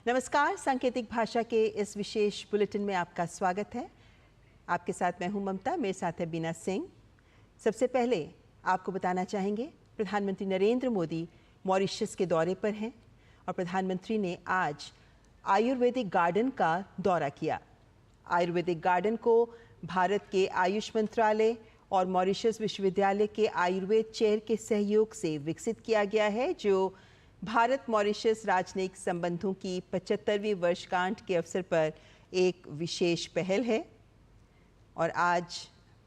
नमस्कार, सांकेतिक भाषा के इस विशेष बुलेटिन में आपका स्वागत है। आपके साथ मैं हूं ममता, मेरे साथ है बीना सिंह। सबसे पहले आपको बताना चाहेंगे, प्रधानमंत्री नरेंद्र मोदी मॉरिशस के दौरे पर हैं और प्रधानमंत्री ने आज आयुर्वेदिक गार्डन का दौरा किया। आयुर्वेदिक गार्डन को भारत के आयुष मंत्रालय और मॉरिशस विश्वविद्यालय के आयुर्वेद चेयर के सहयोग से विकसित किया गया है, जो भारत मॉरिशस राजनयिक संबंधों की 75वीं वर्षगांठ के अवसर पर एक विशेष पहल है। और आज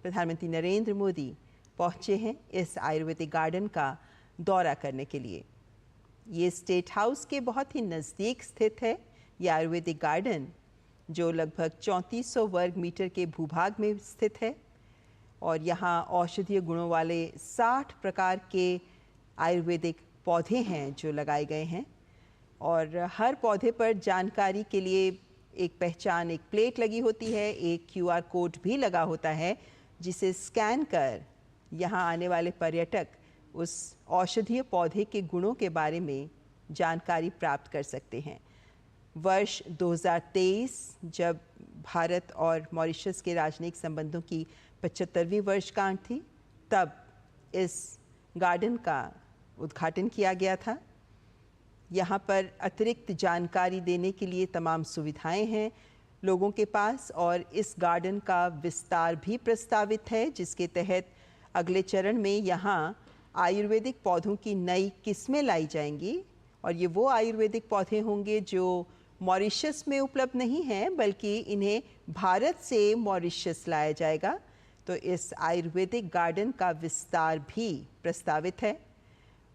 प्रधानमंत्री नरेंद्र मोदी पहुंचे हैं इस आयुर्वेदिक गार्डन का दौरा करने के लिए। ये स्टेट हाउस के बहुत ही नज़दीक स्थित है। ये आयुर्वेदिक गार्डन जो लगभग 3400 वर्ग मीटर के भूभाग में स्थित है और यहाँ औषधीय गुणों वाले 60 प्रकार के आयुर्वेदिक पौधे हैं जो लगाए गए हैं। और हर पौधे पर जानकारी के लिए एक पहचान, एक प्लेट लगी होती है, एक QR कोड भी लगा होता है, जिसे स्कैन कर यहाँ आने वाले पर्यटक उस औषधीय पौधे के गुणों के बारे में जानकारी प्राप्त कर सकते हैं। वर्ष 2023 जब भारत और मॉरिशस के राजनयिक संबंधों की 75वीं वर्षगांठ थी, तब इस गार्डन का उद्घाटन किया गया था। यहाँ पर अतिरिक्त जानकारी देने के लिए तमाम सुविधाएं हैं लोगों के पास और इस गार्डन का विस्तार भी प्रस्तावित है, जिसके तहत अगले चरण में यहाँ आयुर्वेदिक पौधों की नई किस्में लाई जाएंगी। और ये वो आयुर्वेदिक पौधे होंगे जो मॉरिशस में उपलब्ध नहीं हैं, बल्कि इन्हें भारत से मॉरिशस लाया जाएगा। तो इस आयुर्वेदिक गार्डन का विस्तार भी प्रस्तावित है।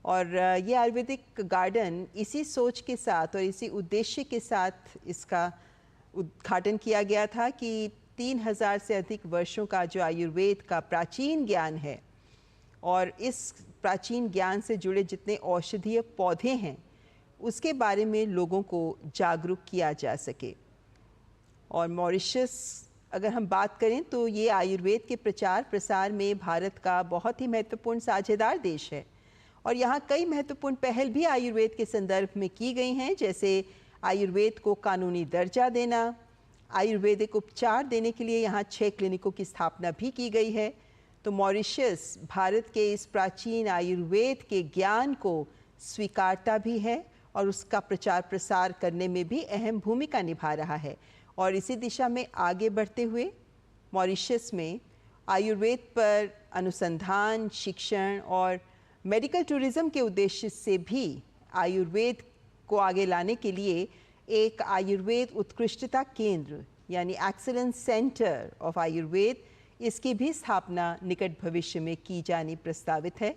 और ये आयुर्वेदिक गार्डन इसी सोच के साथ और इसी उद्देश्य के साथ इसका उद्घाटन किया गया था कि 3000 से अधिक वर्षों का जो आयुर्वेद का प्राचीन ज्ञान है और इस प्राचीन ज्ञान से जुड़े जितने औषधीय पौधे हैं, उसके बारे में लोगों को जागरूक किया जा सके। और मॉरिशस अगर हम बात करें तो ये आयुर्वेद के प्रचार प्रसार में भारत का बहुत ही महत्वपूर्ण साझेदार देश है। और यहाँ कई महत्वपूर्ण पहल भी आयुर्वेद के संदर्भ में की गई हैं, जैसे आयुर्वेद को कानूनी दर्जा देना, आयुर्वेदिक उपचार देने के लिए यहाँ 6 क्लिनिकों की स्थापना भी की गई है। तो मॉरिशस भारत के इस प्राचीन आयुर्वेद के ज्ञान को स्वीकारता भी है और उसका प्रचार प्रसार करने में भी अहम भूमिका निभा रहा है। और इसी दिशा में आगे बढ़ते हुए मॉरिशस में आयुर्वेद पर अनुसंधान, शिक्षण और मेडिकल टूरिज्म के उद्देश्य से भी आयुर्वेद को आगे लाने के लिए एक आयुर्वेद उत्कृष्टता केंद्र यानी एक्सीलेंस सेंटर ऑफ आयुर्वेद, इसकी भी स्थापना निकट भविष्य में की जानी प्रस्तावित है।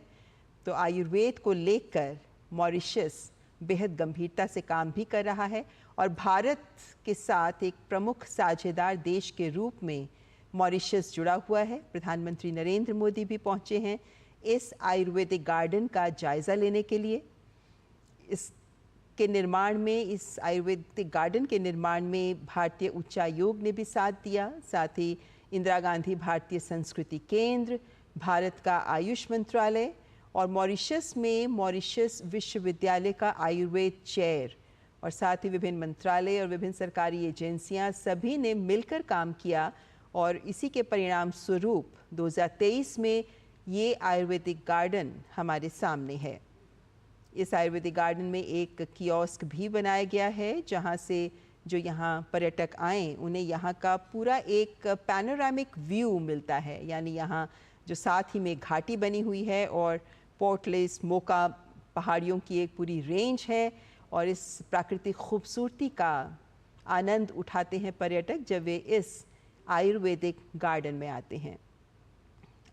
तो आयुर्वेद को लेकर मॉरिशस बेहद गंभीरता से काम भी कर रहा है और भारत के साथ एक प्रमुख साझेदार देश के रूप में मॉरिशस जुड़ा हुआ है। प्रधानमंत्री नरेंद्र मोदी भी पहुंचे हैं इस आयुर्वेदिक गार्डन का जायज़ा लेने के लिए। इसके निर्माण में, इस आयुर्वेदिक गार्डन के निर्माण में भारतीय उच्चायोग ने भी साथ दिया, साथ ही इंदिरा गांधी भारतीय संस्कृति केंद्र, भारत का आयुष मंत्रालय और मॉरिशस में मॉरिशस विश्वविद्यालय का आयुर्वेद चेयर और साथ ही विभिन्न मंत्रालय और विभिन्न सरकारी एजेंसियां सभी ने मिलकर काम किया। और इसी के परिणाम स्वरूप 2023 में ये आयुर्वेदिक गार्डन हमारे सामने है। इस आयुर्वेदिक गार्डन में एक कियोस्क भी बनाया गया है, जहां से जो यहाँ पर्यटक आएँ उन्हें यहाँ का पूरा एक पैनोरामिक व्यू मिलता है। यानी यहाँ जो साथ ही में घाटी बनी हुई है और पोर्टलेस मोका पहाड़ियों की एक पूरी रेंज है और इस प्राकृतिक खूबसूरती का आनंद उठाते हैं पर्यटक जब वे इस आयुर्वेदिक गार्डन में आते हैं।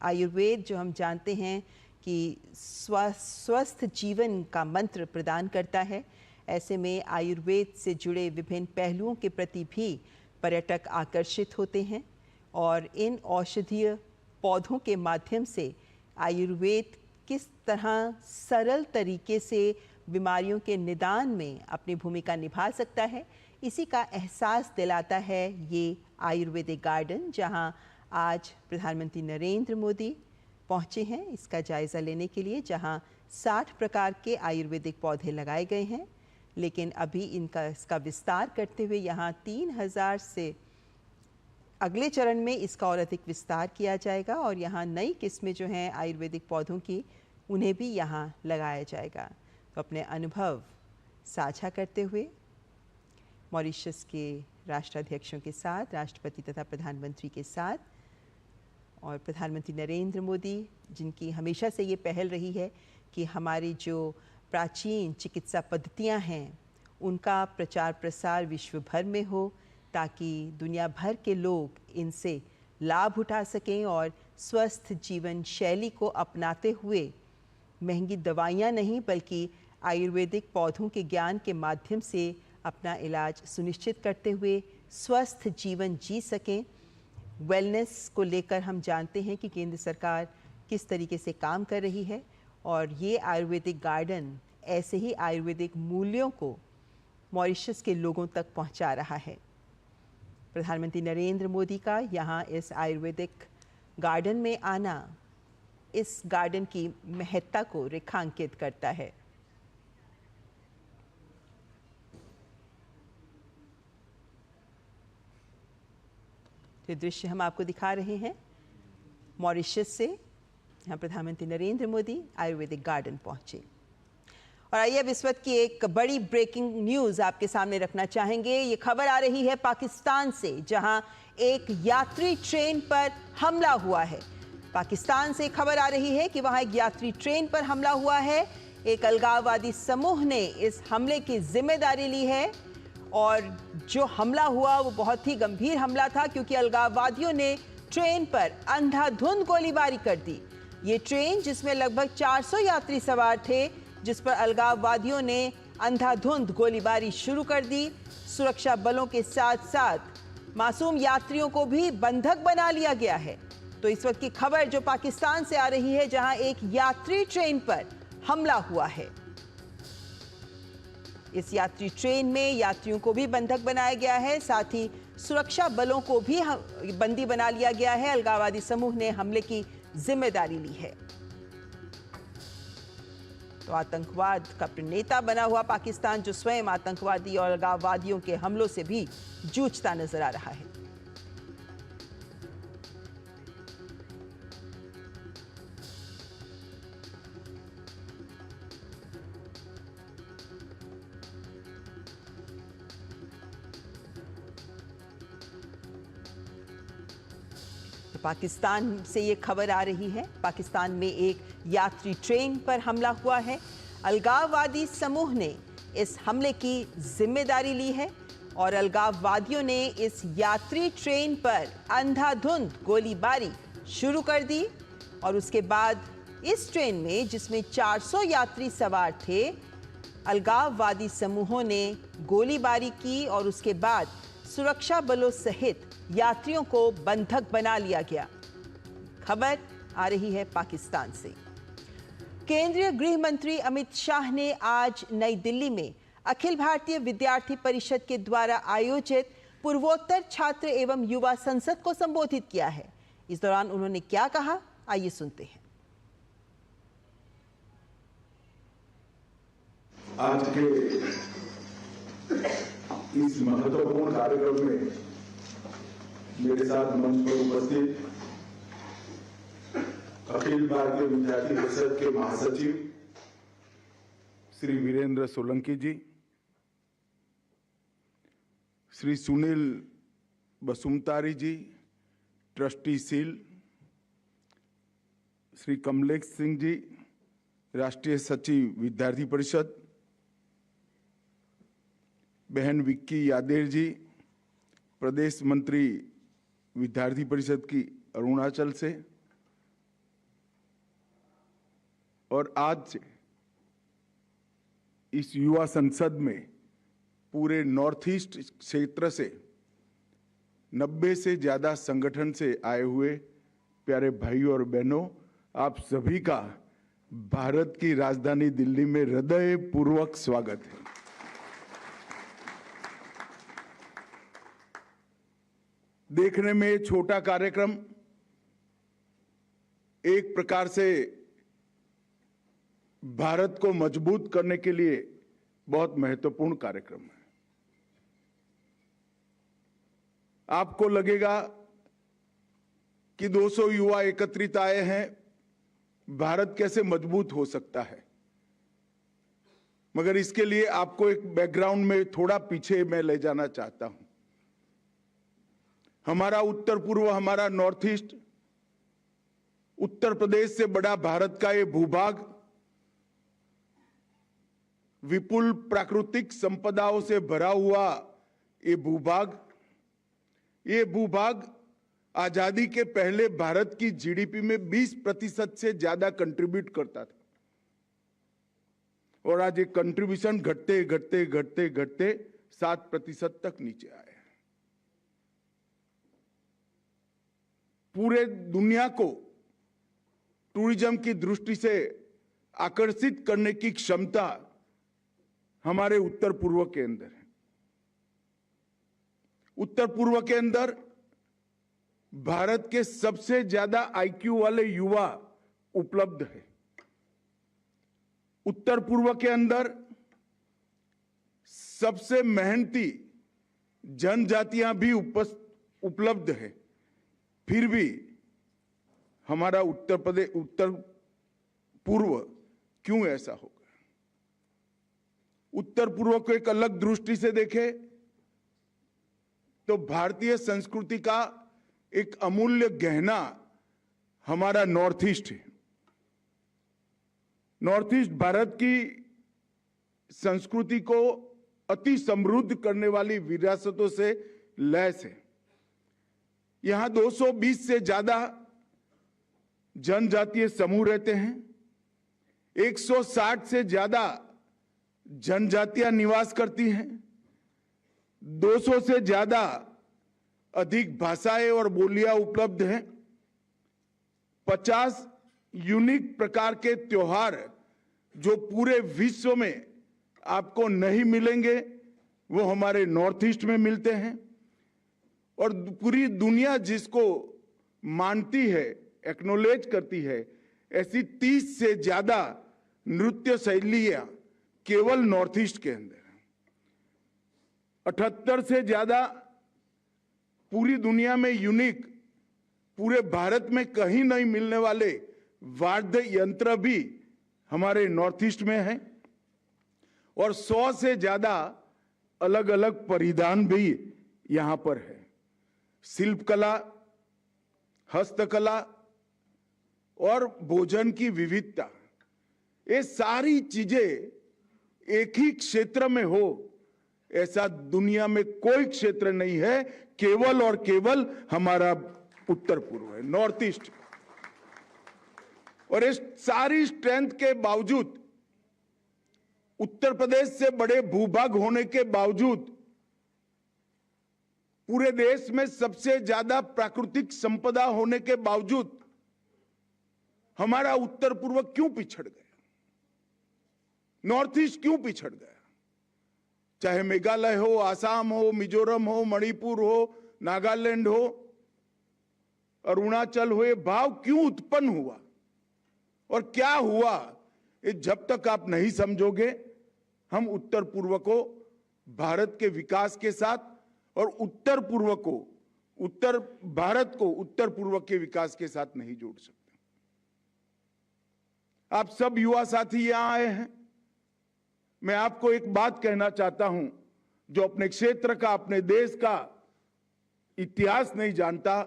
आयुर्वेद जो हम जानते हैं कि स्वस्थ जीवन का मंत्र प्रदान करता है, ऐसे में आयुर्वेद से जुड़े विभिन्न पहलुओं के प्रति भी पर्यटक आकर्षित होते हैं और इन औषधीय पौधों के माध्यम से आयुर्वेद किस तरह सरल तरीके से बीमारियों के निदान में अपनी भूमिका निभा सकता है, इसी का एहसास दिलाता है ये आयुर्वेदिक गार्डन, जहां आज प्रधानमंत्री नरेंद्र मोदी पहुंचे हैं इसका जायज़ा लेने के लिए, जहां 60 प्रकार के आयुर्वेदिक पौधे लगाए गए हैं, लेकिन अभी इसका विस्तार करते हुए यहाँ 3000 से अगले चरण में इसका और अधिक विस्तार किया जाएगा और यहाँ नई किस्में जो हैं आयुर्वेदिक पौधों की, उन्हें भी यहाँ लगाया जाएगा। तो अपने अनुभव साझा करते हुए मॉरिशस के राष्ट्राध्यक्षों के साथ, राष्ट्रपति तथा प्रधानमंत्री के साथ, और प्रधानमंत्री नरेंद्र मोदी, जिनकी हमेशा से ये पहल रही है कि हमारी जो प्राचीन चिकित्सा पद्धतियां हैं उनका प्रचार प्रसार विश्व भर में हो, ताकि दुनिया भर के लोग इनसे लाभ उठा सकें और स्वस्थ जीवन शैली को अपनाते हुए महंगी दवाइयां नहीं बल्कि आयुर्वेदिक पौधों के ज्ञान के माध्यम से अपना इलाज सुनिश्चित करते हुए स्वस्थ जीवन जी सकें। वेलनेस को लेकर हम जानते हैं कि केंद्र सरकार किस तरीके से काम कर रही है और ये आयुर्वेदिक गार्डन ऐसे ही आयुर्वेदिक मूल्यों को मॉरिशस के लोगों तक पहुंचा रहा है। प्रधानमंत्री नरेंद्र मोदी का यहाँ इस आयुर्वेदिक गार्डन में आना इस गार्डन की महत्ता को रेखांकित करता है। ये दृश्य हम आपको दिखा रहे हैं मॉरिशस से, यहाँ प्रधानमंत्री नरेंद्र मोदी आयुर्वेदिक गार्डन पहुंचे। और आइए अब इस वक्त की एक बड़ी ब्रेकिंग न्यूज़ आपके सामने रखना चाहेंगे। ये खबर आ रही है पाकिस्तान से, जहां एक यात्री ट्रेन पर हमला हुआ है। पाकिस्तान से खबर आ रही है कि वहां एक यात्री ट्रेन पर हमला हुआ है। एक अलगाववादी समूह ने इस हमले की जिम्मेदारी ली है और जो हमला हुआ वो बहुत ही गंभीर हमला था, क्योंकि अलगाववादियों ने ट्रेन पर अंधाधुंध गोलीबारी कर दी। ये ट्रेन, जिसमें लगभग 400 यात्री सवार थे, जिस पर अलगाववादियों ने अंधाधुंध गोलीबारी शुरू कर दी। सुरक्षा बलों के साथ साथ मासूम यात्रियों को भी बंधक बना लिया गया है। तो इस वक्त की खबर जो पाकिस्तान से आ रही है, जहां एक यात्री ट्रेन पर हमला हुआ है। इस यात्री ट्रेन में यात्रियों को भी बंधक बनाया गया है, साथ ही सुरक्षा बलों को भी बंदी बना लिया गया है। अलगाववादी समूह ने हमले की जिम्मेदारी ली है। तो आतंकवाद का प्रणेता बना हुआ पाकिस्तान, जो स्वयं आतंकवादी और अलगाववादियों के हमलों से भी जूझता नजर आ रहा है। पाकिस्तान से ये खबर आ रही है, पाकिस्तान में एक यात्री ट्रेन पर हमला हुआ है। अलगाववादी समूह ने इस हमले की जिम्मेदारी ली है और अलगाववादियों ने इस यात्री ट्रेन पर अंधाधुंध गोलीबारी शुरू कर दी और उसके बाद इस ट्रेन में, जिसमें 400 यात्री सवार थे, अलगाववादी समूहों ने गोलीबारी की और उसके बाद सुरक्षा बलों सहित यात्रियों को बंधक बना लिया गया। खबर आ रही है पाकिस्तान से। केंद्रीय गृह मंत्री अमित शाह ने आज नई दिल्ली में अखिल भारतीय विद्यार्थी परिषद के द्वारा आयोजित पूर्वोत्तर छात्र एवं युवा संसद को संबोधित किया है। इस दौरान उन्होंने क्या कहा, आइए सुनते हैं। आज के इस महत्वपूर्ण कार्यक्रम में मेरे साथ मंच पर उपस्थित अखिल भारतीय विद्यार्थी परिषद के महासचिव श्री वीरेंद्र सोलंकी जी, श्री सुनील बसुमतारी जी, ट्रस्टी सील, श्री कमलेश सिंह जी, राष्ट्रीय सचिव विद्यार्थी परिषद, बहन विक्की यादेर जी, प्रदेश मंत्री विद्यार्थी परिषद की अरुणाचल से, और आज इस युवा संसद में पूरे नॉर्थ ईस्ट क्षेत्र से 90 से ज्यादा संगठन से आए हुए प्यारे भाइयों और बहनों, आप सभी का भारत की राजधानी दिल्ली में हृदय पूर्वक स्वागत है। देखने में छोटा कार्यक्रम एक प्रकार से भारत को मजबूत करने के लिए बहुत महत्वपूर्ण कार्यक्रम है। आपको लगेगा कि 200 युवा एकत्रित आए हैं, भारत कैसे मजबूत हो सकता है। मगर इसके लिए आपको एक बैकग्राउंड में थोड़ा पीछे मैं ले जाना चाहता हूं। हमारा उत्तर पूर्व, हमारा नॉर्थ ईस्ट, उत्तर प्रदेश से बड़ा भारत का ये भूभाग विपुल प्राकृतिक संपदाओं से भरा हुआ ये भूभाग आजादी के पहले भारत की जीडीपी में 20% से ज्यादा कंट्रीब्यूट करता था, और आज ये कंट्रीब्यूशन घटते घटते घटते घटते 7% तक नीचे आया है। पूरे दुनिया को टूरिज्म की दृष्टि से आकर्षित करने की क्षमता हमारे उत्तर पूर्व के अंदर है। उत्तर पूर्व के अंदर भारत के सबसे ज्यादा आईक्यू वाले युवा उपलब्ध है। उत्तर पूर्व के अंदर सबसे मेहनती जनजातियां भी उपलब्ध है। फिर भी हमारा उत्तर पूर्व क्यों ऐसा हो गया? उत्तर पूर्व को एक अलग दृष्टि से देखें तो भारतीय संस्कृति का एक अमूल्य गहना हमारा नॉर्थ ईस्ट है। नॉर्थ ईस्ट भारत की संस्कृति को अति समृद्ध करने वाली विरासतों से लैस है। यहां 220 से ज्यादा जनजातीय समूह रहते हैं। 160 से ज्यादा जनजातियां निवास करती हैं। 200 से ज्यादा अधिक भाषाएं और बोलियां उपलब्ध हैं। 50 यूनिक प्रकार के त्योहार जो पूरे विश्व में आपको नहीं मिलेंगे, वो हमारे नॉर्थ ईस्ट में मिलते हैं। और पूरी दुनिया जिसको मानती है, एक्नॉलेज करती है, ऐसी 30 से ज्यादा नृत्य शैलियां केवल नॉर्थ ईस्ट के अंदर है। 78 से ज्यादा पूरी दुनिया में यूनिक, पूरे भारत में कहीं नहीं मिलने वाले वाद्य यंत्र भी हमारे नॉर्थ ईस्ट में हैं। और 100 से ज्यादा अलग अलग परिधान भी यहां पर है। शिल्पकला, हस्तकला और भोजन की विविधता, ये सारी चीजें एक ही क्षेत्र में हो, ऐसा दुनिया में कोई क्षेत्र नहीं है। केवल और केवल हमारा उत्तर पूर्व है, नॉर्थ ईस्ट। और इस सारी स्ट्रेंथ के बावजूद, उत्तर प्रदेश से बड़े भूभाग होने के बावजूद, पूरे देश में सबसे ज्यादा प्राकृतिक संपदा होने के बावजूद हमारा उत्तर पूर्व क्यों पिछड़ गया? नॉर्थ ईस्ट क्यों पिछड़ गया? चाहे मेघालय हो, आसाम हो, मिजोरम हो, मणिपुर हो, नागालैंड हो, अरुणाचल हो, ये भाव क्यों उत्पन्न हुआ और क्या हुआ, ये जब तक आप नहीं समझोगे, हम उत्तर पूर्व को भारत के विकास के साथ और उत्तर भारत को उत्तर पूर्व के विकास के साथ नहीं जोड़ सकते। आप सब युवा साथी यहां आए हैं। मैं आपको एक बात कहना चाहता हूं, जो अपने क्षेत्र का, अपने देश का इतिहास नहीं जानता,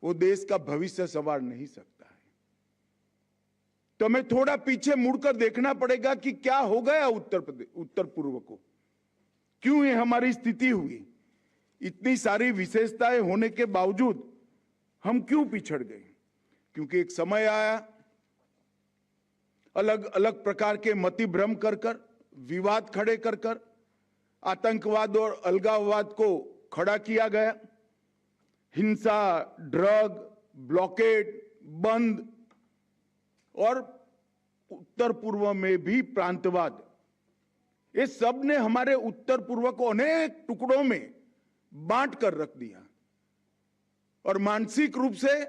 वो देश का भविष्य संवार नहीं सकता है। तो हमें थोड़ा पीछे मुड़कर देखना पड़ेगा कि क्या हो गया उत्तर पूर्व को, क्यों ये हमारी स्थिति हुई। इतनी सारी विशेषताएं होने के बावजूद हम क्यों पिछड़ गए? क्योंकि एक समय आया, अलग अलग प्रकार के मतिभ्रम कर विवाद खड़े कर आतंकवाद और अलगाववाद को खड़ा किया गया। हिंसा, ड्रग, ब्लॉकेड, बंद और उत्तर पूर्व में भी प्रांतवाद, ये सब ने हमारे उत्तर पूर्व को अनेक टुकड़ों में बांट कर रख दिया। और मानसिक रूप से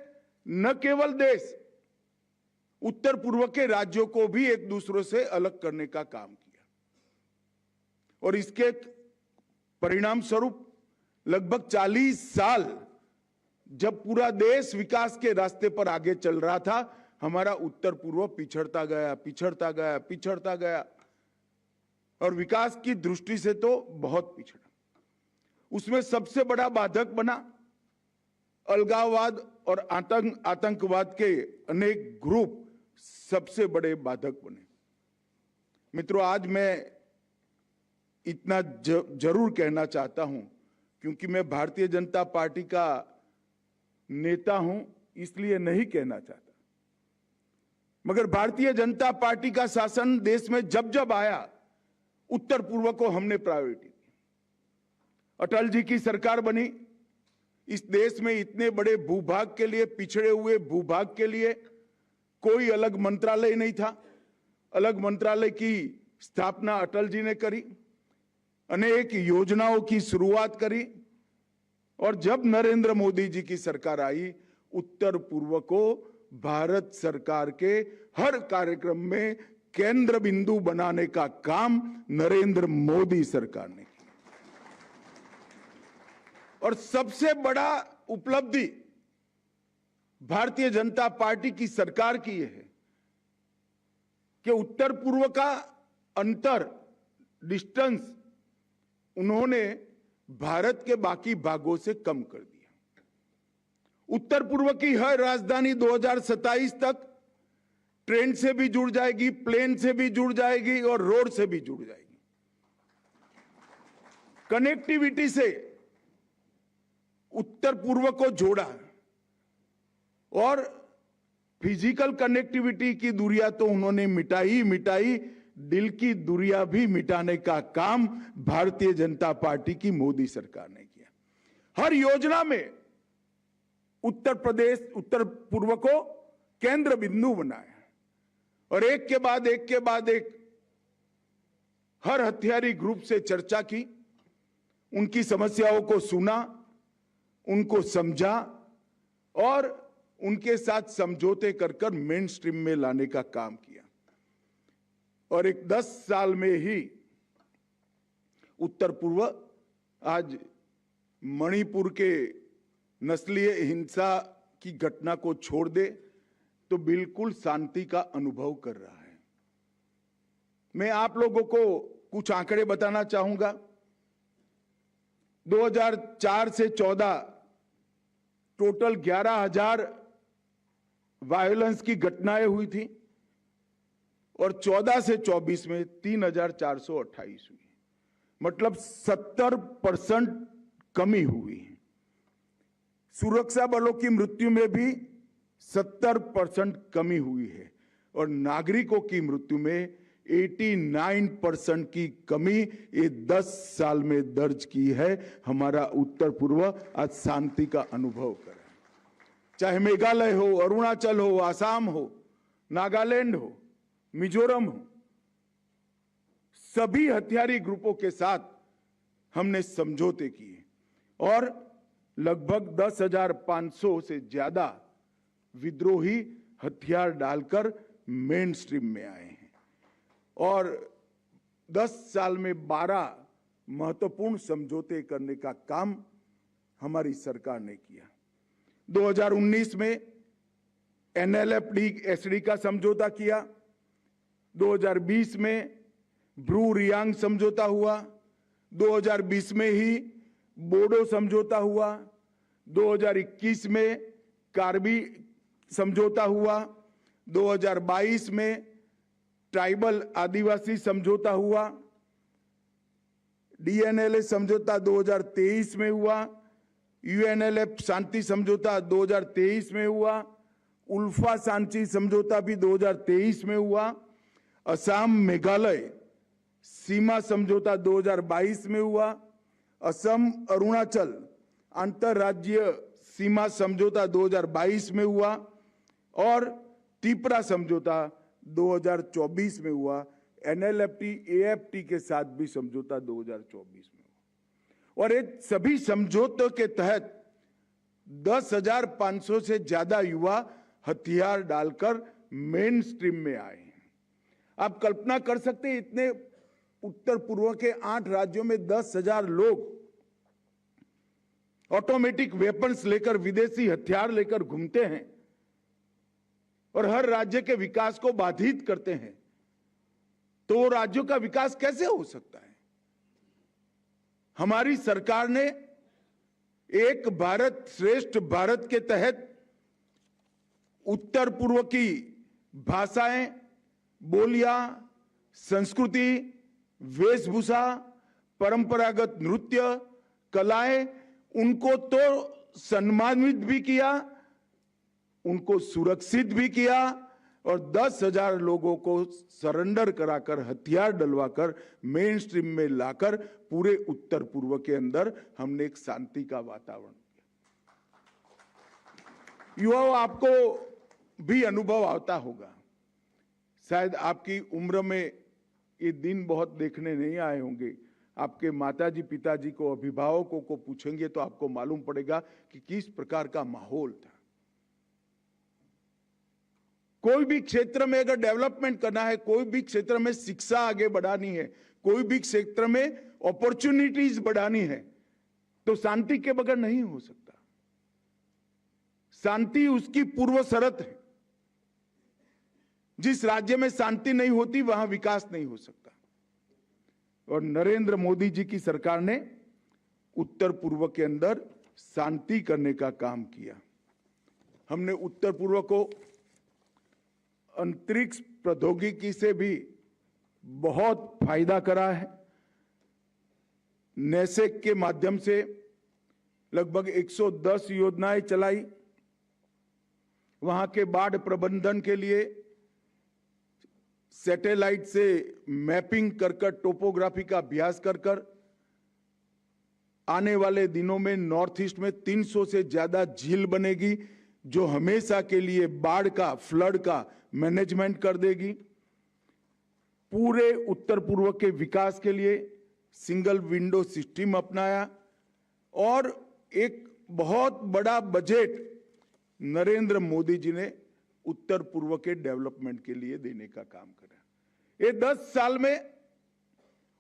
न केवल देश, उत्तर पूर्व के राज्यों को भी एक दूसरे से अलग करने का काम किया और इसके परिणाम स्वरूप लगभग 40 साल जब पूरा देश विकास के रास्ते पर आगे चल रहा था, हमारा उत्तर पूर्व पिछड़ता गया, पिछड़ता गया, पिछड़ता गया और विकास की दृष्टि से तो बहुत पिछड़ा। उसमें सबसे बड़ा बाधक बना अलगाववाद और आतंकवाद के अनेक ग्रुप सबसे बड़े बाधक बने। मित्रों, आज मैं इतना जरूर कहना चाहता हूं, क्योंकि मैं भारतीय जनता पार्टी का नेता हूं, इसलिए नहीं कहना चाहता, मगर भारतीय जनता पार्टी का शासन देश में जब जब आया, उत्तर पूर्व को हमने प्रायोरिटी दी। अटल जी की सरकार बनी, इस देश में इतने बड़े भूभाग के लिए, पिछड़े हुए भूभाग के लिए कोई अलग मंत्रालय नहीं था। अलग मंत्रालय की स्थापना अटल जी ने करी, अनेक योजनाओं की शुरुआत करी और जब नरेंद्र मोदी जी की सरकार आई, उत्तर पूर्व को भारत सरकार के हर कार्यक्रम में केंद्र बिंदु बनाने का काम नरेंद्र मोदी सरकार ने किया। और सबसे बड़ा उपलब्धि भारतीय जनता पार्टी की सरकार की यह है कि उत्तर पूर्व का अंतर, डिस्टेंस, उन्होंने भारत के बाकी भागों से कम कर दिया। उत्तर पूर्व की हर राजधानी 2027 तक ट्रेन से भी जुड़ जाएगी, प्लेन से भी जुड़ जाएगी और रोड से भी जुड़ जाएगी। कनेक्टिविटी से उत्तर पूर्व को जोड़ा और फिजिकल कनेक्टिविटी की दूरियां तो उन्होंने मिटाई, दिल की दूरियां भी मिटाने का काम भारतीय जनता पार्टी की मोदी सरकार ने किया। हर योजना में उत्तर पूर्व को केंद्र बिंदु बनाया और एक के बाद एक हर हथियारी ग्रुप से चर्चा की, उनकी समस्याओं को सुना, उनको समझा और उनके साथ समझौते कर मेन स्ट्रीम में लाने का काम किया। और एक 10 साल में ही उत्तर पूर्व आज मणिपुर के नस्लीय हिंसा की घटना को छोड़ दे तो बिल्कुल शांति का अनुभव कर रहा है। मैं आप लोगों को कुछ आंकड़े बताना चाहूंगा। 2004 से 14 टोटल 11,000 वायलेंस की घटनाएं हुई थी और 14 से 24 में 3,428 हुई, मतलब 70% कमी हुई है। सुरक्षा बलों की मृत्यु में भी 70% कमी हुई है और नागरिकों की मृत्यु में 89% की कमी ये 10 साल में दर्ज की है। हमारा उत्तर पूर्व आज शांति का अनुभव करे, चाहे मेघालय हो, अरुणाचल हो, आसाम हो, नागालैंड हो, मिजोरम हो, सभी हथियारी ग्रुपों के साथ हमने समझौते किए और लगभग 10,500 से ज्यादा विद्रोही हथियार डालकर मेन स्ट्रीम में आए हैं और 10 साल में 12 महत्वपूर्ण समझौते करने का काम हमारी सरकार ने किया। 2019 में NLFD-SD का समझौता किया, 2020 में ब्रू रियांग समझौता हुआ, 2020 में ही बोडो समझौता हुआ, 2021 में कार्बी समझौता हुआ, 2022 में ट्राइबल आदिवासी समझौता हुआ, DNLA समझौता 2023 में हुआ, UNLF शांति समझौता 2023 में हुआ, उल्फा शांति समझौता भी 2023 में हुआ, असम मेघालय सीमा समझौता 2022 में हुआ, असम अरुणाचल अंतरराज्यीय सीमा समझौता 2022 में हुआ और त्रिपुरा समझौता 2024 में हुआ। NLFT-AFT के साथ भी समझौता 2024 में हुआ और ये सभी समझौतों के तहत 10,500 से ज्यादा युवा हथियार डालकर मेन स्ट्रीम में आए हैं। आप कल्पना कर सकते हैं, इतने उत्तर पूर्व के 8 राज्यों में 10,000 लोग ऑटोमेटिक वेपन्स लेकर, विदेशी हथियार लेकर घूमते हैं और हर राज्य के विकास को बाधित करते हैं, तो राज्यों का विकास कैसे हो सकता है? हमारी सरकार ने एक भारत श्रेष्ठ भारत के तहत उत्तर पूर्व की भाषाएं, बोलियां, संस्कृति, वेशभूषा, परंपरागत नृत्य, कलाएं, उनको तो सम्मानित भी किया, उनको सुरक्षित भी किया और 10,000 लोगों को सरेंडर कराकर, हथियार डलवाकर, मेन स्ट्रीम में लाकर पूरे उत्तर पूर्व के अंदर हमने एक शांति का वातावरण किया। युवाओं, आपको भी अनुभव आता होगा, शायद आपकी उम्र में ये दिन बहुत देखने नहीं आए होंगे। आपके माताजी पिताजी को, अभिभावकों को पूछेंगे तो आपको मालूम पड़ेगा कि किस प्रकार का माहौल था। कोई भी क्षेत्र में अगर डेवलपमेंट करना है, कोई भी क्षेत्र में शिक्षा आगे बढ़ानी है, कोई भी क्षेत्र में अपॉर्चुनिटीज बढ़ानी है, तो शांति के बगैर नहीं हो सकता। शांति उसकी पूर्व शर्त है। जिस राज्य में शांति नहीं होती वहां विकास नहीं हो सकता। और नरेंद्र मोदी जी की सरकार ने उत्तर पूर्व के अंदर शांति करने का काम किया। हमने उत्तर पूर्व को अंतरिक्ष प्रौद्योगिकी से भी बहुत फायदा करा है। नेसेक के माध्यम से लगभग 110 योजनाएं चलाई। वहां के बाढ़ प्रबंधन के लिए सैटेलाइट से मैपिंग कर कर, टोपोग्राफी का अभ्यास कर कर आने वाले दिनों में नॉर्थ ईस्ट में 300 से ज्यादा झील बनेगी, जो हमेशा के लिए बाढ़ का, फ्लड का मैनेजमेंट कर देगी। पूरे उत्तर पूर्व के विकास के लिए सिंगल विंडो सिस्टम अपनाया और एक बहुत बड़ा बजट नरेंद्र मोदी जी ने उत्तर पूर्व के डेवलपमेंट के लिए देने का काम करा। ये 10 साल में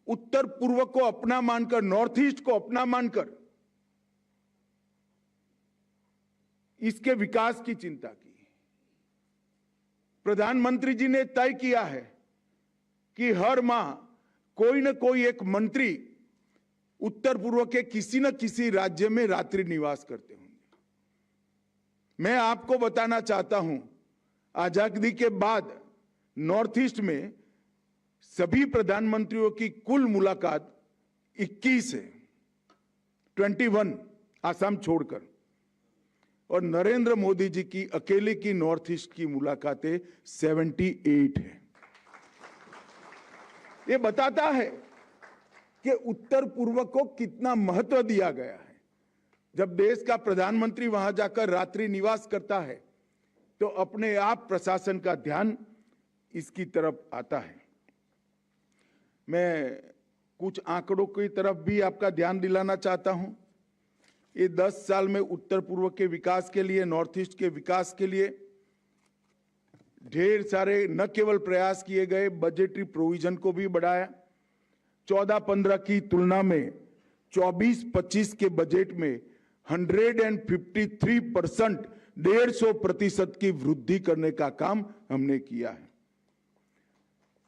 उत्तर पूर्व को अपना मानकर, नॉर्थ ईस्ट को अपना मानकर इसके विकास की चिंता की। प्रधानमंत्री जी ने तय किया है कि हर माह कोई न कोई एक मंत्री उत्तर पूर्व के किसी न किसी राज्य में रात्रि निवास करते होंगे। मैं आपको बताना चाहता हूं, आजादी के बाद नॉर्थ ईस्ट में सभी प्रधानमंत्रियों की कुल मुलाकात 21 है, 21 आसाम छोड़कर, और नरेंद्र मोदी जी की अकेले की नॉर्थ ईस्ट की मुलाकातें 78 है। ये बताता है कि उत्तर पूर्व को कितना महत्व दिया गया है। जब देश का प्रधानमंत्री वहां जाकर रात्रि निवास करता है तो अपने आप प्रशासन का ध्यान इसकी तरफ आता है। मैं कुछ आंकड़ों की तरफ भी आपका ध्यान दिलाना चाहता हूं। ये 10 साल में उत्तर पूर्व के विकास के लिए, नॉर्थ ईस्ट के विकास के लिए ढेर सारे न केवल प्रयास किए गए, बजटरी प्रोविजन को भी बढ़ाया। 14-15 की तुलना में 24-25 के बजट में 153%, 150% की वृद्धि करने का काम हमने किया है।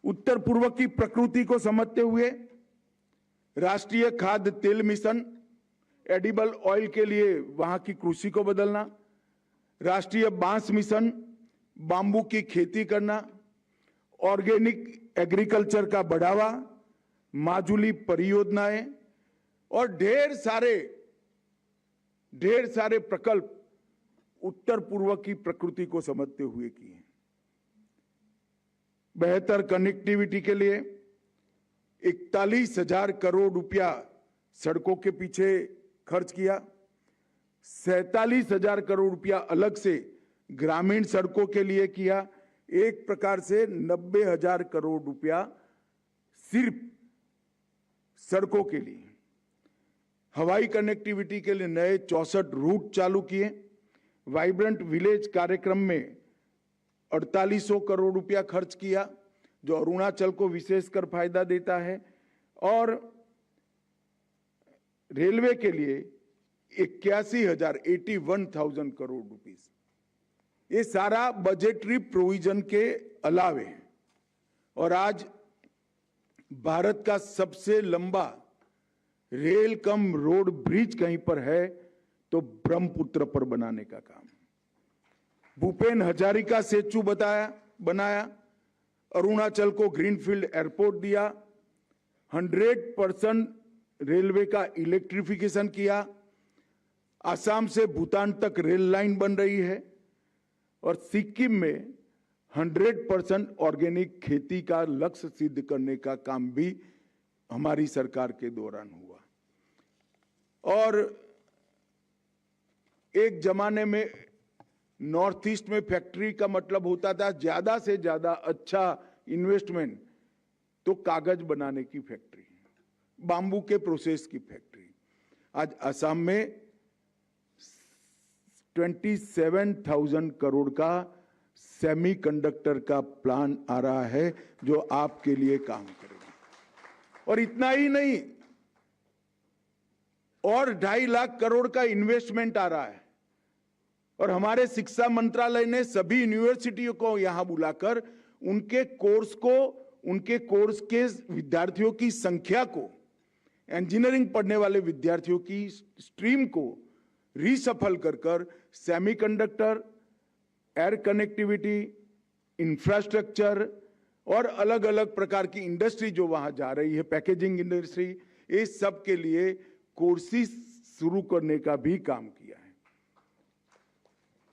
उत्तर पूर्व की प्रकृति को समझते हुए राष्ट्रीय खाद्य तेल मिशन, एडिबल ऑयल के लिए वहां की कृषि को बदलना, राष्ट्रीय बांस मिशन, बांबू की खेती करना, ऑर्गेनिक एग्रीकल्चर का बढ़ावा, माजुली परियोजनाएं और ढेर सारे प्रकल्प उत्तर पूर्व की प्रकृति को समझते हुए किए। बेहतर कनेक्टिविटी के लिए 41,000 करोड़ रुपया सड़कों के पीछे खर्च किया। 47,000 करोड़ रुपया अलग से ग्रामीण सड़कों के लिए किया। एक प्रकार से 90,000 करोड़ रुपया सिर्फ सड़कों के लिए। हवाई कनेक्टिविटी के लिए नए 64 रूट चालू किए। वाइब्रेंट विलेज कार्यक्रम में 4800 करोड़ रुपया खर्च किया, जो अरुणाचल को विशेषकर फायदा देता है, और रेलवे के लिए 81,000 करोड़ रुपीस। ये सारा बजटरी प्रोविजन के अलावे है। और आज भारत का सबसे लंबा रेल कम रोड ब्रिज कहीं पर है तो ब्रह्मपुत्र पर बनाने का काम। भूपेन हजारिका सेतु बनाया, अरुणाचल को ग्रीनफील्ड एयरपोर्ट दिया, 100% रेलवे का इलेक्ट्रिफिकेशन किया, असम से भूटान तक रेल लाइन बन रही है, और सिक्किम में 100% ऑर्गेनिक खेती का लक्ष्य सिद्ध करने का काम भी हमारी सरकार के दौरान हुआ। और एक जमाने में नॉर्थ ईस्ट में फैक्ट्री का मतलब होता था ज्यादा से ज्यादा अच्छा इन्वेस्टमेंट तो कागज बनाने की फैक्ट्री, बांबू के प्रोसेस की फैक्ट्री। आज असम में 27,000 करोड़ का सेमीकंडक्टर का प्लान आ रहा है जो आपके लिए काम करेगा। और इतना ही नहीं, और 2.5 लाख करोड़ का इन्वेस्टमेंट आ रहा है। और हमारे शिक्षा मंत्रालय ने सभी यूनिवर्सिटियों को यहां बुलाकर उनके कोर्स के विद्यार्थियों की संख्या को, इंजीनियरिंग पढ़ने वाले विद्यार्थियों की स्ट्रीम को रीसफल कर सेमीकंडक्टर, एयर कनेक्टिविटी, इंफ्रास्ट्रक्चर और अलग अलग प्रकार की इंडस्ट्री जो वहां जा रही है, पैकेजिंग इंडस्ट्री, ये सब के लिए कोर्सेज शुरू करने का भी काम किया है।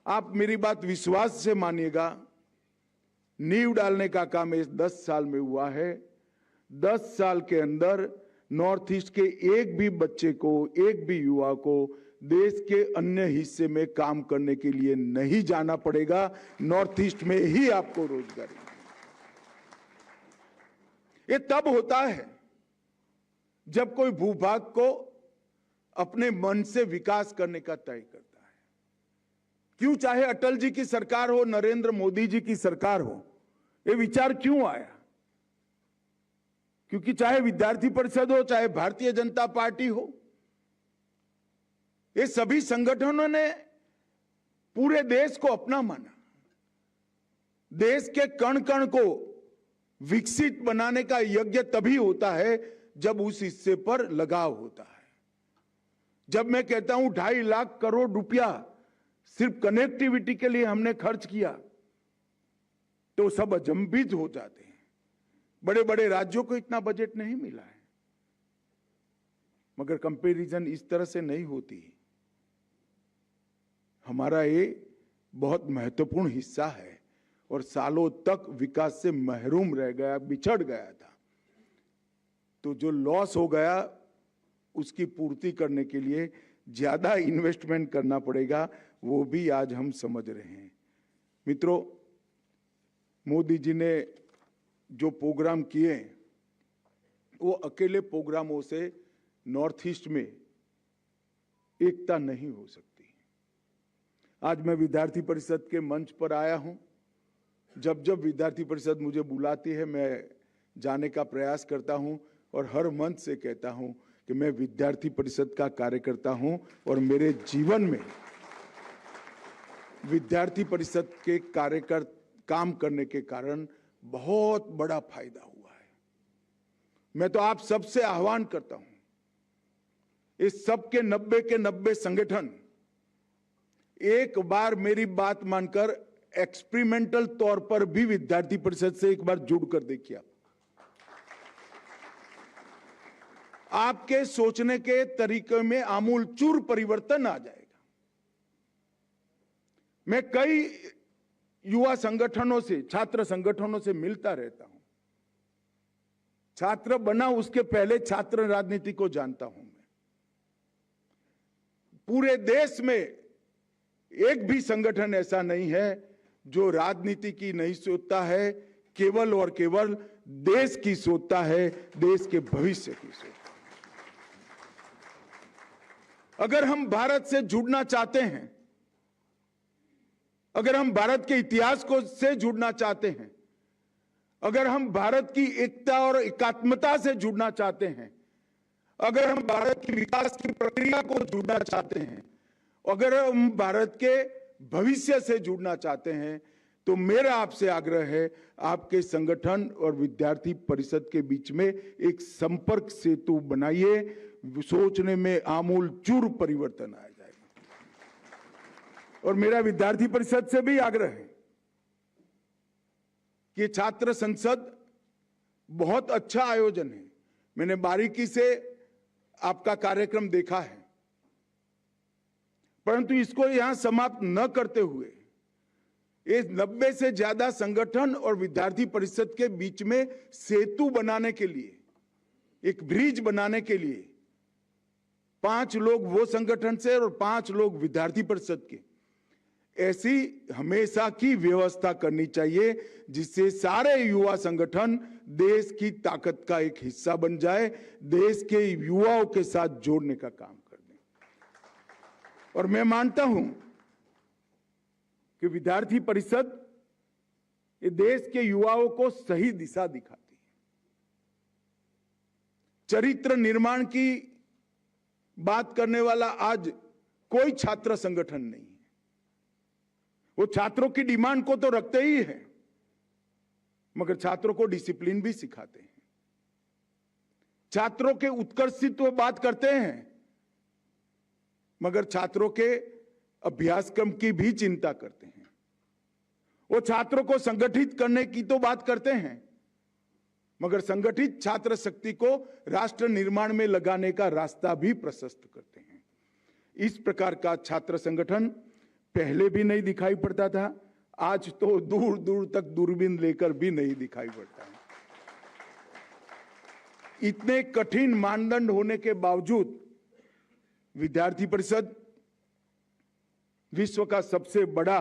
आप मेरी बात विश्वास से मानिएगा, नींव डालने का काम इस 10 साल में हुआ है। 10 साल के अंदर नॉर्थ ईस्ट के एक भी बच्चे को, एक भी युवा को देश के अन्य हिस्से में काम करने के लिए नहीं जाना पड़ेगा। नॉर्थ ईस्ट में ही आपको रोजगारी। ये तब होता है जब कोई भूभाग को अपने मन से विकास करने का तय करता है। क्यों, चाहे अटल जी की सरकार हो, नरेंद्र मोदी जी की सरकार हो, ये विचार क्यों आया? क्योंकि चाहे विद्यार्थी परिषद हो, चाहे भारतीय जनता पार्टी हो, ये सभी संगठनों ने पूरे देश को अपना माना। देश के कण कण को विकसित बनाने का यज्ञ तभी होता है जब उस हिस्से पर लगाव होता है। जब मैं कहता हूं 2.5 लाख करोड़ रुपया सिर्फ कनेक्टिविटी के लिए हमने खर्च किया तो सब अचंभित हो जाते हैं। बड़े बड़े राज्यों को इतना बजट नहीं मिला है, मगर कंपैरिजन इस तरह से नहीं होती। हमारा ये बहुत महत्वपूर्ण हिस्सा है और सालों तक विकास से महरूम रह गया, बिछड़ गया था। तो जो लॉस हो गया उसकी पूर्ति करने के लिए ज्यादा इन्वेस्टमेंट करना पड़ेगा, वो भी आज हम समझ रहे हैं। मित्रों, मोदी जी ने जो प्रोग्राम किए वो अकेले प्रोग्रामों से नॉर्थ ईस्ट में एकता नहीं हो सकती। आज मैं विद्यार्थी परिषद के मंच पर आया हूं। जब जब विद्यार्थी परिषद मुझे बुलाती है मैं जाने का प्रयास करता हूं और हर मंच से कहता हूं कि मैं विद्यार्थी परिषद का कार्यकर्ता हूं और मेरे जीवन में विद्यार्थी परिषद के काम करने के कारण बहुत बड़ा फायदा हुआ है। मैं तो आप सबसे आह्वान करता हूं, इस सब के 90 के 90 संगठन एक बार मेरी बात मानकर एक्सपेरिमेंटल तौर पर भी विद्यार्थी परिषद से एक बार जुड़कर देखिए। आपके सोचने के तरीके में आमूलचूल परिवर्तन आ जाएगा। मैं कई युवा संगठनों से, छात्र संगठनों से मिलता रहता हूं। छात्र बना उसके पहले छात्र राजनीति को जानता हूं मैं। पूरे देश में एक भी संगठन ऐसा नहीं है जो राजनीति की नहीं सोचता है, केवल और केवल देश की सोचता है, देश के भविष्य की सोचता है। अगर हम भारत से जुड़ना चाहते हैं, अगर हम भारत के इतिहास को से जुड़ना चाहते हैं, अगर हम भारत की एकता और एकात्मता से जुड़ना चाहते हैं, अगर हम भारत की विकास की प्रक्रिया को जुड़ना चाहते हैं, अगर हम भारत के भविष्य से जुड़ना चाहते हैं, तो मेरा आपसे आग्रह है, आपके संगठन और विद्यार्थी परिषद के बीच में एक संपर्क सेतु बनाइए। सोचने में आमूल चूर परिवर्तन आ जाएगा। और मेरा विद्यार्थी परिषद से भी आग्रह है कि छात्र संसद बहुत अच्छा आयोजन है। मैंने बारीकी से आपका कार्यक्रम देखा है, परंतु इसको यहां समाप्त न करते हुए इस 90 से ज्यादा संगठन और विद्यार्थी परिषद के बीच में सेतु बनाने के लिए, एक ब्रिज बनाने के लिए 5 लोग वो संगठन से और 5 लोग विद्यार्थी परिषद के, ऐसी हमेशा की व्यवस्था करनी चाहिए, जिससे सारे युवा संगठन देश की ताकत का एक हिस्सा बन जाए, देश के युवाओं के साथ जोड़ने का काम कर दें। और मैं मानता हूं कि विद्यार्थी परिषद ये देश के युवाओं को सही दिशा दिखाती है। चरित्र निर्माण की बात करने वाला आज कोई छात्र संगठन नहीं है। वो छात्रों की डिमांड को तो रखते ही है, मगर छात्रों को डिसिप्लिन भी सिखाते हैं, छात्रों के उत्कर्षित्व बात करते हैं, मगर छात्रों के अभ्यासक्रम की भी चिंता करते हैं। वो छात्रों को संगठित करने की तो बात करते हैं, मगर संगठित छात्र शक्ति को राष्ट्र निर्माण में लगाने का रास्ता भी प्रशस्त करते हैं। इस प्रकार का छात्र संगठन पहले भी नहीं दिखाई पड़ता था, आज तो दूर दूर तक दूरबीन लेकर भी नहीं दिखाई पड़ता है। इतने कठिन मानदंड होने के बावजूद विद्यार्थी परिषद विश्व का सबसे बड़ा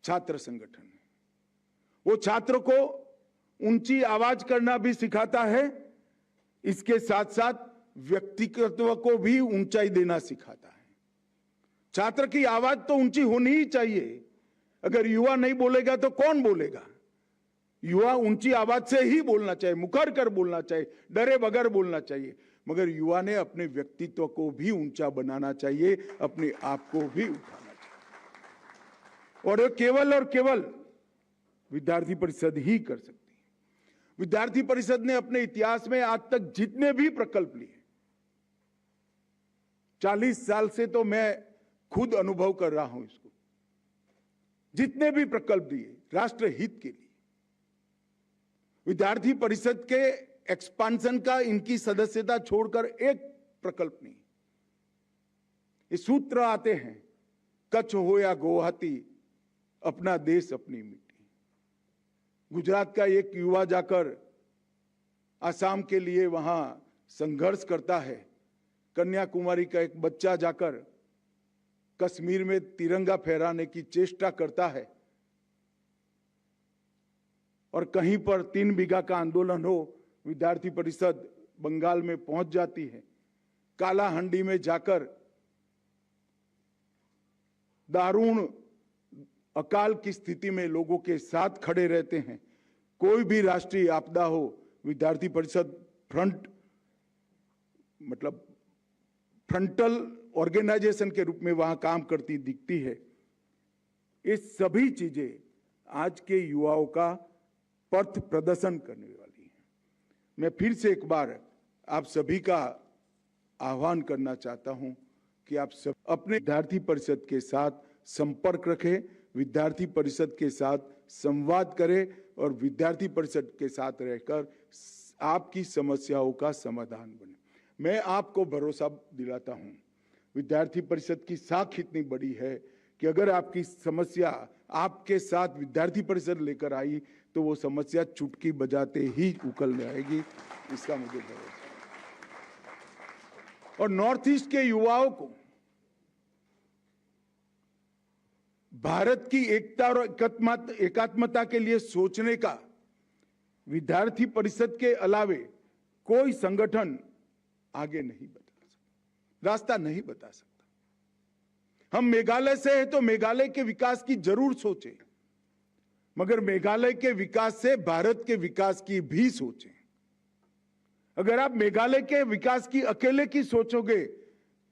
छात्र संगठन है। वो छात्रों को ऊंची आवाज करना भी सिखाता है, इसके साथ साथ व्यक्तित्व को भी ऊंचाई देना सिखाता है। छात्र की आवाज तो ऊंची होनी ही चाहिए। अगर युवा नहीं बोलेगा तो कौन बोलेगा? युवा ऊंची आवाज से ही बोलना चाहिए, मुखर कर बोलना चाहिए, डरे बगैर बोलना चाहिए, मगर युवा ने अपने व्यक्तित्व को भी ऊंचा बनाना चाहिए, अपने आप को भी उठाना चाहिए। और केवल विद्यार्थी परिषद ही कर सकती है। विद्यार्थी परिषद ने अपने इतिहास में आज तक जितने भी प्रकल्प लिए, 40 साल से तो मैं खुद अनुभव कर रहा हूं इसको, जितने भी प्रकल्प दिए राष्ट्र हित के लिए, विद्यार्थी परिषद के एक्सपांशन का इनकी सदस्यता छोड़कर एक प्रकल्प नहीं। ये सूत्र आते हैं, कच्छ हो या गुवाहाटी, अपना देश अपनी मिट्टी। गुजरात का एक युवा जाकर असम के लिए वहां संघर्ष करता है, कन्याकुमारी का एक बच्चा जाकर कश्मीर में तिरंगा फहराने की चेष्टा करता है, और कहीं पर 3 बीघा का आंदोलन हो, विद्यार्थी परिषद बंगाल में पहुंच जाती है। कालाहंडी में जाकर दारुण अकाल की स्थिति में लोगों के साथ खड़े रहते हैं। कोई भी राष्ट्रीय आपदा हो, विद्यार्थी परिषद फ्रंटल ऑर्गेनाइजेशन के रूप में वहां काम करती दिखती है। ये सभी चीजें आज के युवाओं का पथ प्रदर्शन करने वाली हैं। मैं फिर से एक बार आप सभी का आह्वान करना चाहता हूं कि आप सब अपने विद्यार्थी परिषद के साथ संपर्क रखें, विद्यार्थी परिषद के साथ संवाद करें और विद्यार्थी परिषद के साथ रहकर आपकी समस्याओं का समाधान बने। मैं आपको भरोसा दिलाता हूं, विद्यार्थी परिषद की साख इतनी बड़ी है कि अगर आपकी समस्या आपके साथ विद्यार्थी परिषद लेकर आई तो वो समस्या चुटकी बजाते ही उकल जाएगी, इसका मुझे भरोसा है। और नॉर्थ ईस्ट के युवाओं को भारत की एकता और एकात्मता के लिए सोचने का विद्यार्थी परिषद के अलावे कोई संगठन आगे नहीं बता सकता, रास्ता नहीं बता सकता। हम मेघालय से हैं तो मेघालय के विकास की जरूर सोचें, मगर मेघालय के विकास से भारत के विकास की भी सोचें। अगर आप मेघालय के विकास की अकेले की सोचोगे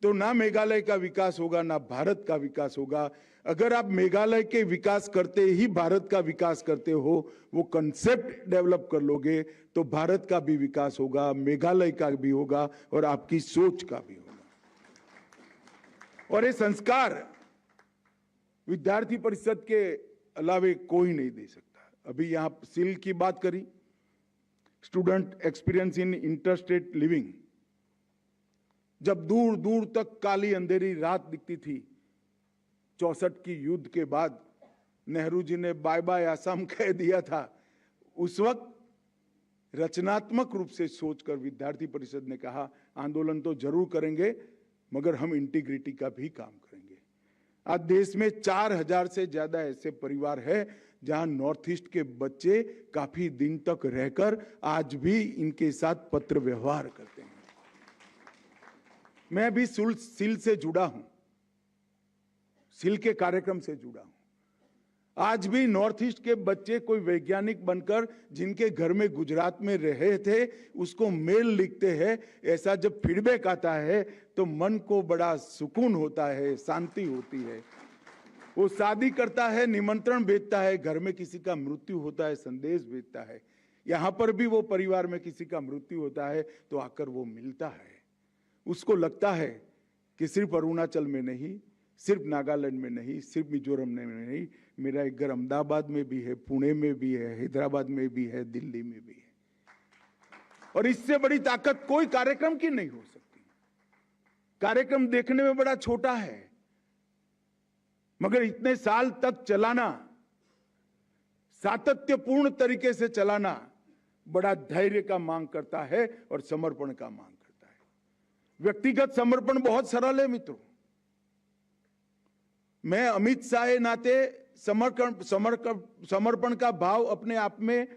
तो ना मेघालय का विकास होगा, ना भारत का विकास होगा। अगर आप मेघालय के विकास करते ही भारत का विकास करते हो, वो कंसेप्ट डेवलप कर लोगे, तो भारत का भी विकास होगा, मेघालय का भी होगा और आपकी सोच का भी होगा। और ये संस्कार विद्यार्थी परिषद के अलावे कोई नहीं दे सकता। अभी यहां सिल की बात करी, student experience in interstate living. जब दूर दूर तक काली अंधेरी रात दिखती थी, 64 की युद्ध के बाद नेहरू जी ने बाय बाय असम कह दिया था, उस वक्त रचनात्मक रूप से सोचकर विद्यार्थी परिषद ने कहा आंदोलन तो जरूर करेंगे, मगर हम इंटीग्रिटी का भी काम करेंगे। आज देश में 4000 से ज्यादा ऐसे परिवार हैं जहां नॉर्थ ईस्ट के बच्चे काफी दिन तक रहकर आज भी इनके साथ पत्र व्यवहार करते हैं। मैं भी सिल से जुड़ा हूं, सिल के कार्यक्रम से जुड़ा हूं। आज भी नॉर्थ ईस्ट के बच्चे कोई वैज्ञानिक बनकर जिनके घर में गुजरात में रहे थे उसको मेल लिखते हैं। ऐसा जब फीडबैक आता है तो मन को बड़ा सुकून होता है, शांति होती है। वो शादी करता है, निमंत्रण भेजता है, घर में किसी का मृत्यु होता है, संदेश भेजता है। यहां पर भी वो परिवार में किसी का मृत्यु होता है तो आकर वो मिलता है। उसको लगता है कि सिर्फ अरुणाचल में नहीं, सिर्फ नागालैंड में नहीं, सिर्फ मिजोरम में नहीं, मेरा एक घर अहमदाबाद में भी है, पुणे में भी है, हैदराबाद में भी है, दिल्ली में भी है। और इससे बड़ी ताकत कोई कार्यक्रम की नहीं हो सकती। कार्यक्रम देखने में बड़ा छोटा है, मगर इतने साल तक चलाना, सातत्यपूर्ण तरीके से चलाना बड़ा धैर्य का मांग करता है और समर्पण का मांग करता है। व्यक्तिगत समर्पण बहुत सरल है मित्रों। मैं अमित शाह नाते समर्पण का भाव अपने आप में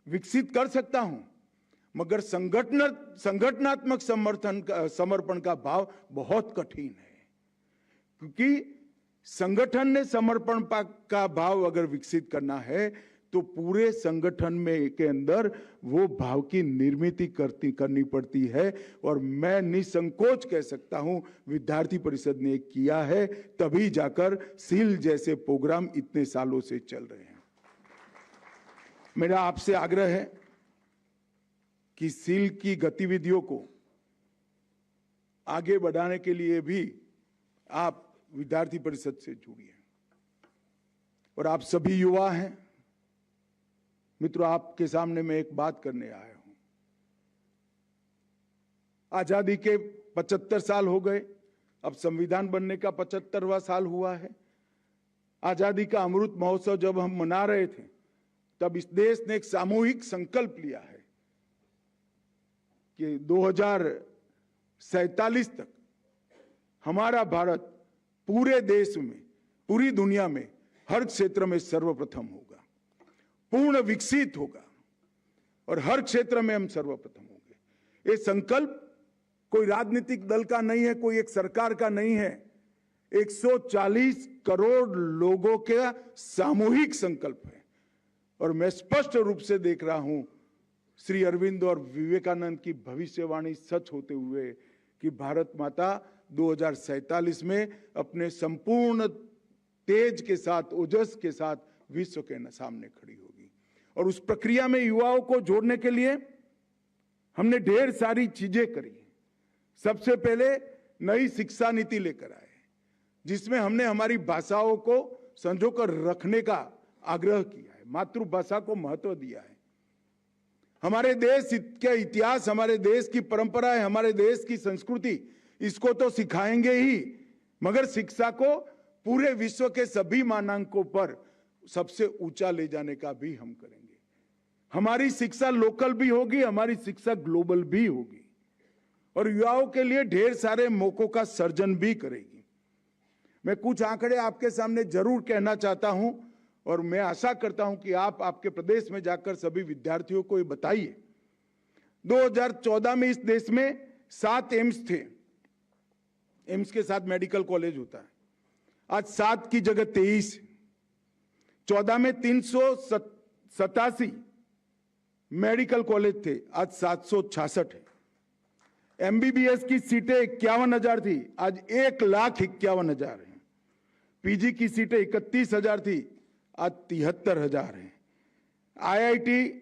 विकसित कर सकता हूं, मगर संगठनात्मक समर्पण का भाव बहुत कठिन है, क्योंकि संगठन ने समर्पण का भाव अगर विकसित करना है तो पूरे संगठन में के अंदर वो भाव की निर्मित करनी पड़ती है। और मैं निसंकोच कह सकता हूं विद्यार्थी परिषद ने किया है, तभी जाकर सील जैसे प्रोग्राम इतने सालों से चल रहे हैं। मेरा आपसे आग्रह है कि सील की गतिविधियों को आगे बढ़ाने के लिए भी आप विद्यार्थी परिषद से जुड़िए। और आप सभी युवा हैं मित्रों, आपके सामने मैं एक बात करने आया हूं। आजादी के 75 साल हो गए, अब संविधान बनने का 75वां साल हुआ है। आजादी का अमृत महोत्सव जब हम मना रहे थे, तब इस देश ने एक सामूहिक संकल्प लिया है कि 2047 तक हमारा भारत पूरे देश में, पूरी दुनिया में हर क्षेत्र में सर्वप्रथम होगा, पूर्ण विकसित होगा और हर क्षेत्र में हम सर्वप्रथम होंगे। ये संकल्प कोई राजनीतिक दल का नहीं है, कोई एक सरकार का नहीं है, 140 करोड़ लोगों का सामूहिक संकल्प है। और मैं स्पष्ट रूप से देख रहा हूं श्री अरविंद और विवेकानंद की भविष्यवाणी सच होते हुए कि भारत माता 2047 में अपने संपूर्ण तेज के साथ, ओजस के साथ विश्व के सामने खड़ी होगी। और उस प्रक्रिया में युवाओं को जोड़ने के लिए हमने ढेर सारी चीजें करी। सबसे पहले नई शिक्षा नीति लेकर आए, जिसमें हमने हमारी भाषाओं को संजोकर रखने का आग्रह किया है, मातृभाषा को महत्व दिया है। हमारे देश के इतिहास, हमारे देश की परंपराएं, हमारे देश की संस्कृति, इसको तो सिखाएंगे ही, मगर शिक्षा को पूरे विश्व के सभी मानांकों पर सबसे ऊंचा ले जाने का भी हम करेंगे। हमारी शिक्षा लोकल भी होगी, हमारी शिक्षा ग्लोबल भी होगी और युवाओं के लिए ढेर सारे मौकों का सर्जन भी करेगी। मैं कुछ आंकड़े आपके सामने जरूर कहना चाहता हूं और मैं आशा करता हूं कि आप आपके प्रदेश में जाकर सभी विद्यार्थियों को ये बताइए। 2014 में इस देश में 7 एम्स थे, एम्स के साथ मेडिकल कॉलेज होता है। आज 7 की जगह 23। 14 में 387 मेडिकल कॉलेज थे, आज 766 है। एमबीबीएस की सीटें 51,000 थी, आज 1,51,000 है। पीजी की सीटें 31,000 थी, आज 73,000 है। आईआईटी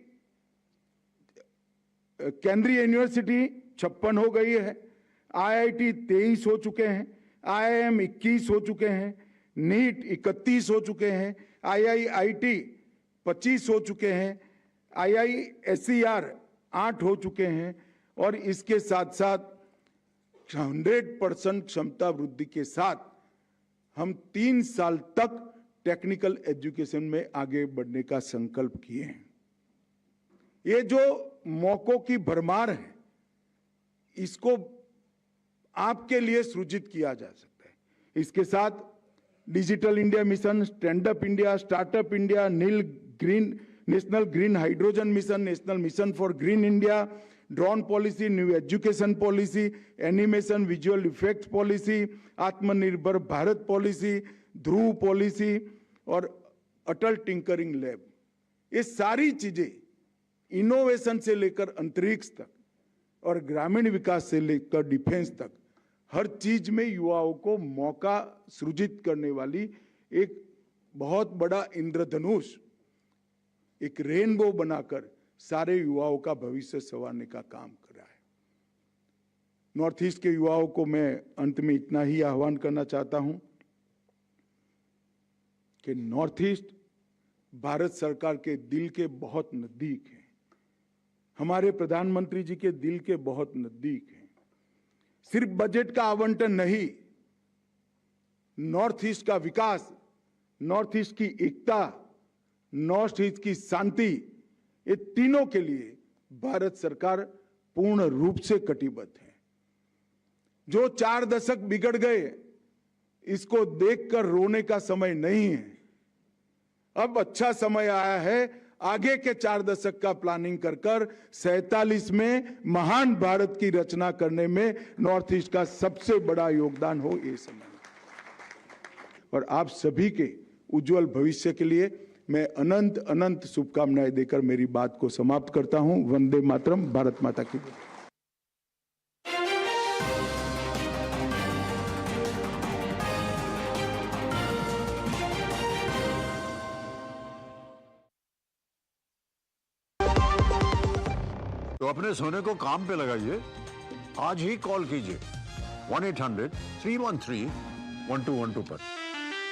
केंद्रीय यूनिवर्सिटी 56 हो गई है, आईआईटी 23 हो चुके हैं, आईआईएम 21 हो चुके हैं, नीट 31 हो चुके हैं, आईआईआईटी 25 हो चुके हैं, आईआईएसईआर 8 हो चुके हैं और इसके साथ साथ 100% क्षमता वृद्धि के साथ हम 3 साल तक टेक्निकल एजुकेशन में आगे बढ़ने का संकल्प किए हैं। ये जो मौकों की भरमार है, इसको आपके लिए सृजित किया जा सकता है। इसके साथ digital India mission, stand up India, startup India, national green hydrogen mission, national mission for green India, drone policy, new education policy, animation visual effects policy, आत्मनिर्भर भारत पॉलिसी, ध्रुव पॉलिसी और अटल टिंकरिंग लैब, ये सारी चीजें इनोवेशन से लेकर अंतरिक्ष तक और ग्रामीण विकास से लेकर डिफेंस तक हर चीज में युवाओं को मौका सृजित करने वाली एक बहुत बड़ा इंद्रधनुष, एक रेनबो बनाकर सारे युवाओं का भविष्य संवारने का काम कर रहा है। नॉर्थ ईस्ट के युवाओं को मैं अंत में इतना ही आह्वान करना चाहता हूं कि नॉर्थ ईस्ट भारत सरकार के दिल के बहुत नजदीक है, हमारे प्रधानमंत्री जी के दिल के बहुत नजदीक है। सिर्फ बजट का आवंटन नहीं, नॉर्थ ईस्ट का विकास, नॉर्थ ईस्ट की एकता, नॉर्थ ईस्ट की शांति, ये तीनों के लिए भारत सरकार पूर्ण रूप से कटिबद्ध है। जो 4 दशक बिगड़ गए, इसको देखकर रोने का समय नहीं है। अब अच्छा समय आया है, आगे के 4 दशक का प्लानिंग कर 47 में महान भारत की रचना करने में नॉर्थ ईस्ट का सबसे बड़ा योगदान हो ये समय। और आप सभी के उज्जवल भविष्य के लिए मैं अनंत अनंत शुभकामनाएं देकर मेरी बात को समाप्त करता हूं। वंदे मातरम, भारत माता की जय। तो अपने सोने को काम पे लगाइए, आज ही कॉल कीजिए 1-800-313-1212 पर।